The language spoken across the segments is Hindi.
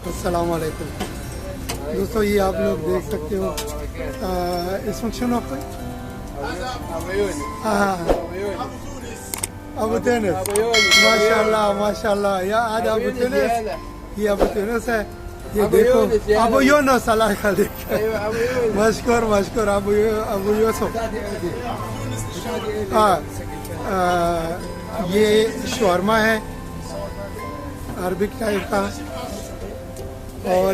अस्सलाम वालेकुम दोस्तों, ये आप लोग देख सकते हो इसमें शनो हाँ अबू तुनिस माशाल्लाह माशाल्लाह या आज अबू तुनिस, ये अबू तुनिस है। ये देखो अबू यूनुस अल्लाह का मशकूर मशकूर अबू यूसुफ। हाँ ये शौरमा है अरबिक टाइप का, और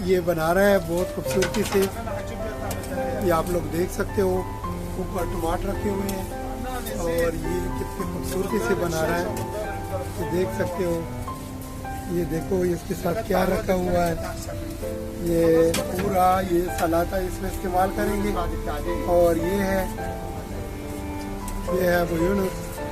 ये बना रहा है बहुत खूबसूरती से। ये आप लोग देख सकते हो, ऊपर टमाटर रखे हुए हैं और ये कितनी खूबसूरती से बना रहा है, ये देख सकते हो। ये देखो इसके साथ क्या रखा हुआ है, ये पूरा ये सलाता इसमें इस्तेमाल करेंगे। और ये है अबू यूनुस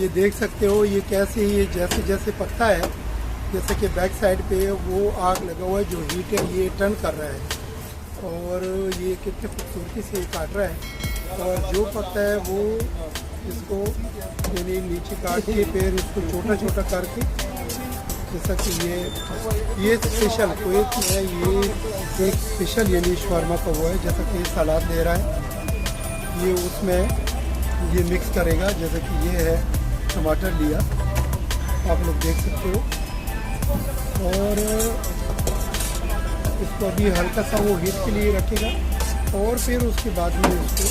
ये देख सकते हो ये कैसे ये जैसे जैसे पकता है, जैसे कि बैक साइड पे वो आग लगा हुआ है, जो हीट है ये टर्न कर रहा है और ये कितनी खूबसूरती से काट रहा है। और जो पकता है वो इसको यानी नीचे काट के फिर इसको छोटा छोटा करके, जैसा कि ये स्पेशल कुवैत में ये एक स्पेशल यानी शौरमा का वो है, जैसा कि सलाद दे रहा है ये उसमें ये मिक्स करेगा। जैसे कि ये है टमाटर लिया आप लोग देख सकते हो, और इसको अभी हल्का सा वो हीट के लिए रखेगा और फिर उसके बाद में इसको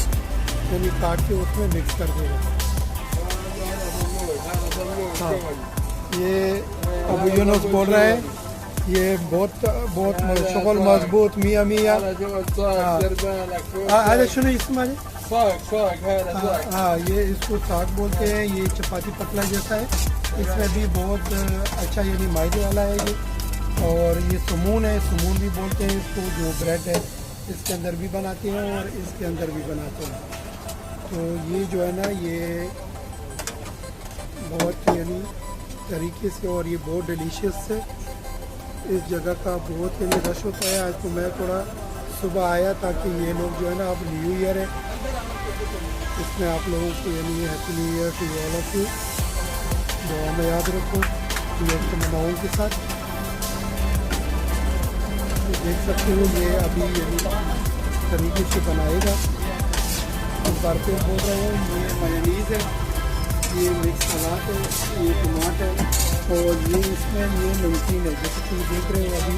यानी काट के उसमें मिक्स कर देगा। हाँ ये अबू यूनुस बोल रहा है, ये बहुत शगल मजबूत मियाँ मियाँ। अरे सुनो इसमें हाँ ये इसको साग बोलते हैं, ये चपाती पतला जैसा है, इसमें भी बहुत अच्छा यानी मायदे वाला है ये। और ये सुमून है, सुमून भी बोलते हैं इसको, जो ब्रेड है इसके अंदर भी बनाते हैं और इसके अंदर भी बनाते हैं। तो ये जो है ना ये बहुत यानी तरीके से और ये बहुत डिलीशियस है। इस जगह का बहुत यानी रश होता है। आज तो मैं थोड़ा सुबह आया ताकि ये लोग जो है ना अब न्यू ईयर है, इसमें आप लोगों को यानी happy new year to all of you, दुआ में याद रखो लोग तो मनाओं के साथ। देख सकते हो ये अभी यानी तरीके से बनाएगा। एक बार फिर बोल रहा हूँ ये मेयोनीज़ है, ये मिक्स सलाद है, ये टमाटर है और ये इसमें ये नमकीन है, जैसे कि देख रहे हो अभी।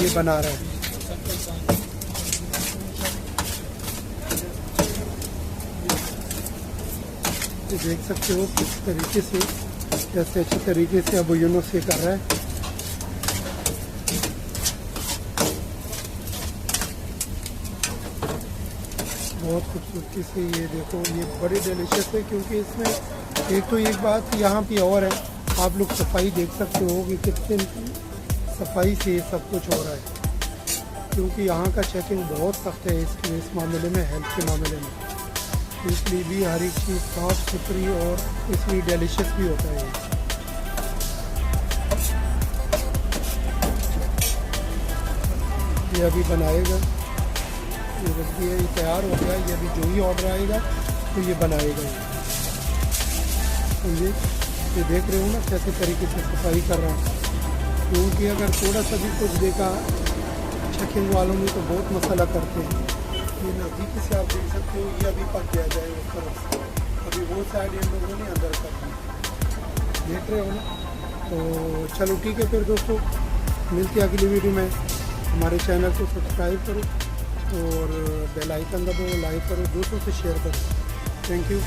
ये बना रहा है ये देख सकते हो किस तरीके से, कैसे अच्छे तरीके से अबू यूनुस ये कर रहा है। बहुत खूबसूरती से ये देखो, ये बड़ी डिलीशियस है क्योंकि इसमें एक तो एक बात यहाँ पे और है, आप लोग सफाई देख सकते हो कि कितने सफाई से सब कुछ हो रहा है। क्योंकि यहाँ का चेकिंग बहुत सख्त है इस मामले में, हेल्थ के मामले में। इसलिए भी हर एक चीज़ साफ सुथरी और इसलिए डिलीशियस भी होता है। ये अभी बनाएगा, ये रख दिया, ये तैयार हो गया। ये अभी जो ही ऑर्डर आएगा तो ये बनाएगा। ये देख रहे हो ना कैसे तरीके से सफाई कर रहा है, क्योंकि अगर थोड़ा सा भी कुछ देखा चेकिंग वालों में तो बहुत मसला करते हैं। ये नज़दीकी से आप देख सकते हो, ये अभी पक गया जाए उस तरफ से, अभी वो साइड इन लोगों ने अंदर कर दी, देख रहे हो ना। तो चलो ठीक है फिर दोस्तों, मिलती है अगली वीडियो में। हमारे चैनल को सब्सक्राइब करो और बेल आइकन दबाओ, लाइक करो, दोस्तों से शेयर करो। Thank you.